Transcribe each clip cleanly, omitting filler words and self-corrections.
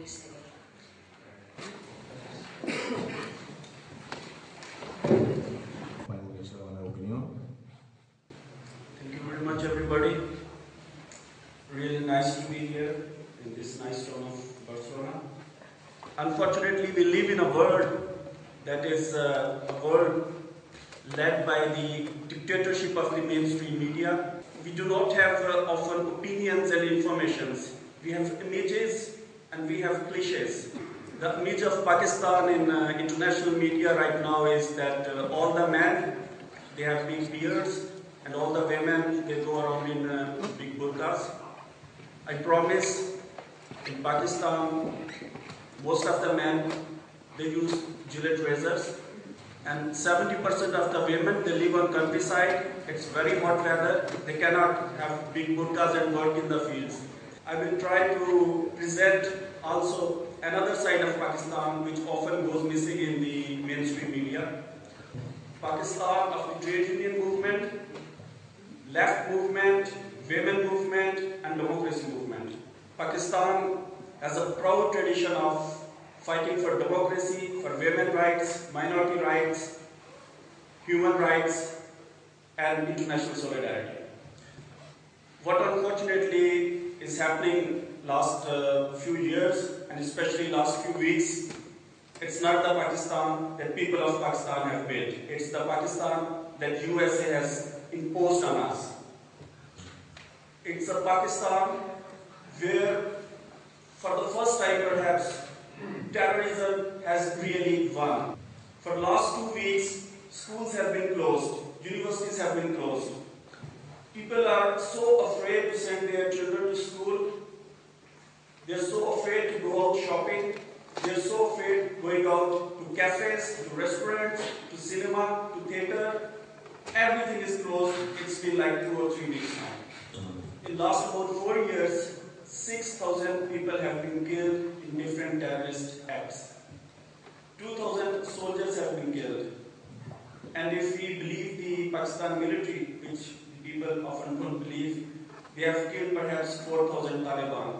esta guerra. Thank you very much, everybody. Really nice to be here in this nice town of Barcelona. Unfortunately, we live in a world that is a world led by the dictatorship of the mainstream media. We do not have often opinions and informations. We have images and we have cliches. The image of Pakistan in international media right now is that all the men, they have big beards, and all the women, they go around in big burqas. I promise, in Pakistan, most of the men, they use gillette razors, and 70% of the women, they live on countryside. It's very hot weather. They cannot have big burqas and work in the fields. I will try to present also another side of Pakistan, which often goes missing in the mainstream media. Pakistan of the trade union movement, left movement, women movement, and democracy movement. Pakistan has a proud tradition of fighting for democracy, for women rights, minority rights, human rights, and international solidarity. What unfortunately is happening last few years, and especially last few weeks, it's not the Pakistan that people of Pakistan have built. It's the Pakistan that USA has imposed on us. It's a Pakistan where, for the first time perhaps, terrorism has really won. For the last 2 weeks, schools have been closed, universities have been closed. People are so afraid to send their children to school. They're so afraid to go out shopping. They're so afraid going out to cafes, to restaurants, to cinema, to theater. Everything is closed. It's been like 2 or 3 weeks now. In the last about 4 years, 6,000 people have been killed in different terrorist acts. 2,000 soldiers have been killed. And if we believe the Pakistan military, which people often don't believe, they have killed perhaps 4,000 Taliban.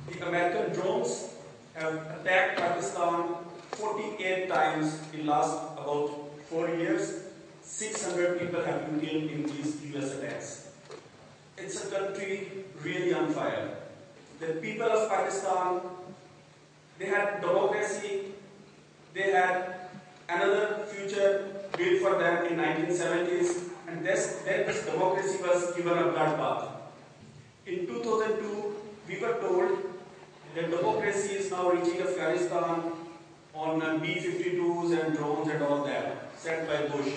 The American drones have attacked Pakistan 48 times in the last about 4 years. 600 people have been killed in these US attacks. It's a country really on fire. The people of Pakistan, they had democracy, they had another future built for them in 1970s, and then this democracy was given a bloodbath. In 2002, we were told that democracy is now reaching Afghanistan on B-52s and drones and all that, said by Bush.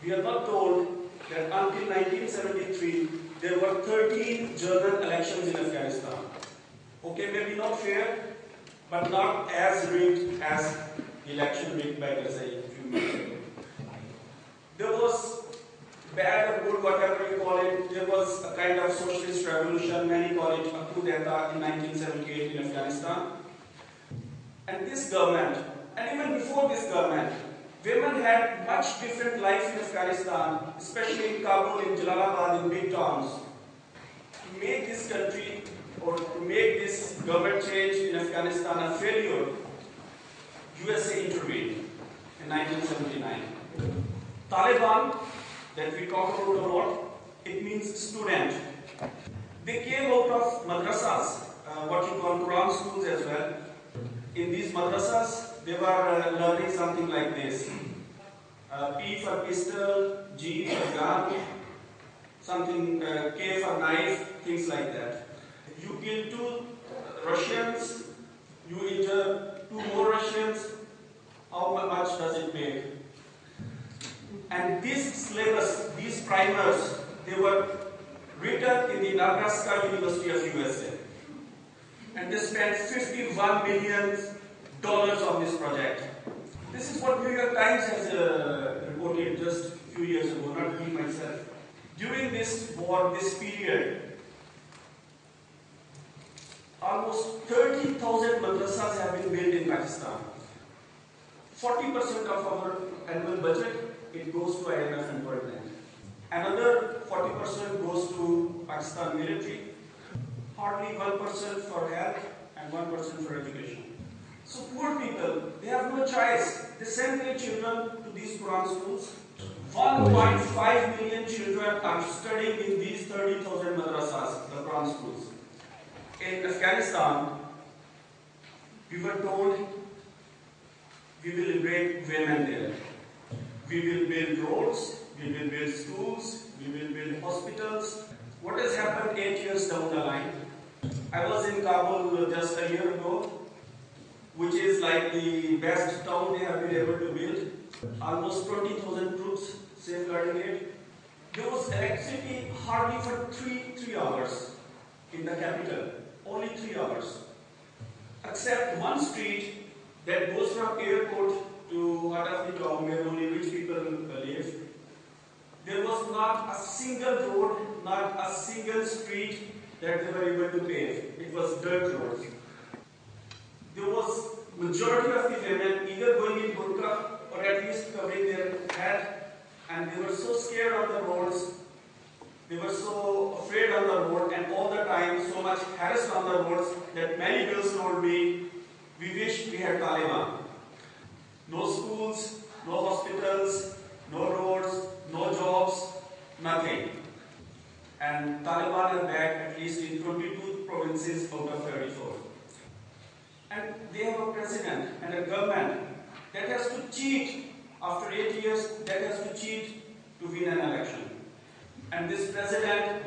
We are not told that until 1973, there were 13 general elections in Afghanistan. Okay, maybe not fair, but not as rigged as the election rigged by Karzai a few months ago. There was bad or good, whatever you call it, there was a kind of socialist revolution, many call it a coup d'etat in 1978 in Afghanistan. And this government, and even before this government, women had much different life in Afghanistan, especially in Kabul, in Jalalabad, in big towns. To make this country, or to make this government change in Afghanistan a failure, USA intervened in 1979. Taliban, that we talk about a lot, it means student. They came out of madrasas, what you call Quran schools as well. In these madrasas, they were learning something like this. P for pistol, G for gun, something K for knife, things like that. You kill 2 Russians, you injure 2 more Russians, how much does it make? And this syllabus, these primers, they were written in the Nebraska University of USA. And they spent $51 million on this project. This is what New York Times has reported just a few years ago, not me myself. During this war, this period, almost 30,000 madrasas have been built in Pakistan. 40% of our annual budget, it goes to IMF and World Bank. Another 40% goes to Pakistan military, hardly 1% for health, and 1% for education. So poor people, they have no choice. They send their children to these Quran schools. 1.5 million children are studying in these 30,000 madrasas, the Quran schools. In Afghanistan, we were told we will liberate women there. We will build roads, we will build schools, we will build hospitals. What has happened 8 years down the line? I was in Kabul just a year ago, which is like the best town they have been able to build. Almost 20,000 troops safeguarding it. There was electricity hardly for three hours in the capital. Only 3 hours. Except one street that goes from airport to heart of the town where only rich people live. There was not a single road, not a single street that they were able to pave. It was dirt roads. There was majority of the women either going in burqa or at least covering their head, and they were so scared on the roads, they were so afraid on the road, and all the time so much harassed on the roads that many girls told me, we wish we had Taliban. No schools, no hospitals, no roads, no jobs, nothing. And Taliban are back at least in 22 provinces out of 34. And they have a president and a government that has to cheat after 8 years, that has to cheat to win an election. And this president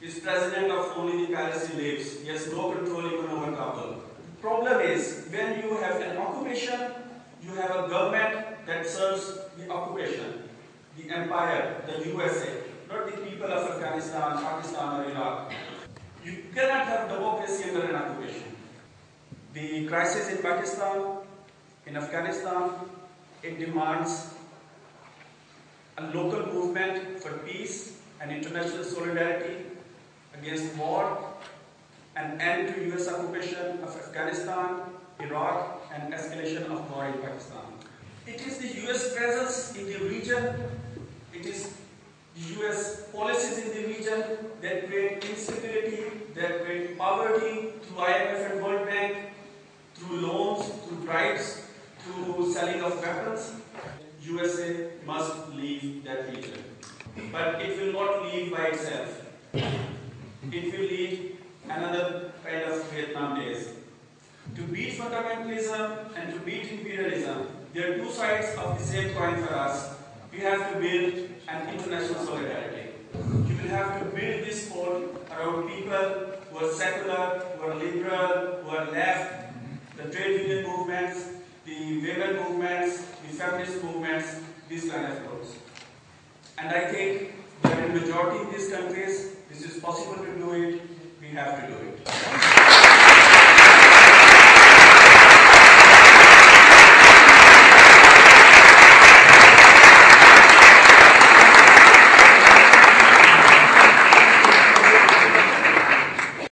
is president of only the palace he lives. He has no control even over Kabul. The problem is, when you have an occupation, you have a government that serves the occupation, the empire, the USA, not the people of Afghanistan, Pakistan or Iraq. You cannot have democracy under an occupation. The crisis in Pakistan, in Afghanistan, it demands a local movement for peace and international solidarity against war, an end to US occupation of Afghanistan, Iraq, and escalation of war in Pakistan. It is the US presence in the region, it is the US policies in the region that create instability, that create poverty through IMF and World Bank, through loans, through bribes, through selling of weapons. USA must leave that region. But it will not leave by itself. It will lead another kind of Vietnam days. To beat fundamentalism and to beat imperialism, there are two sides of the same coin for us. We have to build an international solidarity. You will have to build this sport around people who are secular, who are liberal, who are left, the trade union movements, the women movements, the feminist movements, these kind of groups. And I think that in majority of these countries, this is possible to do it, we have to do it.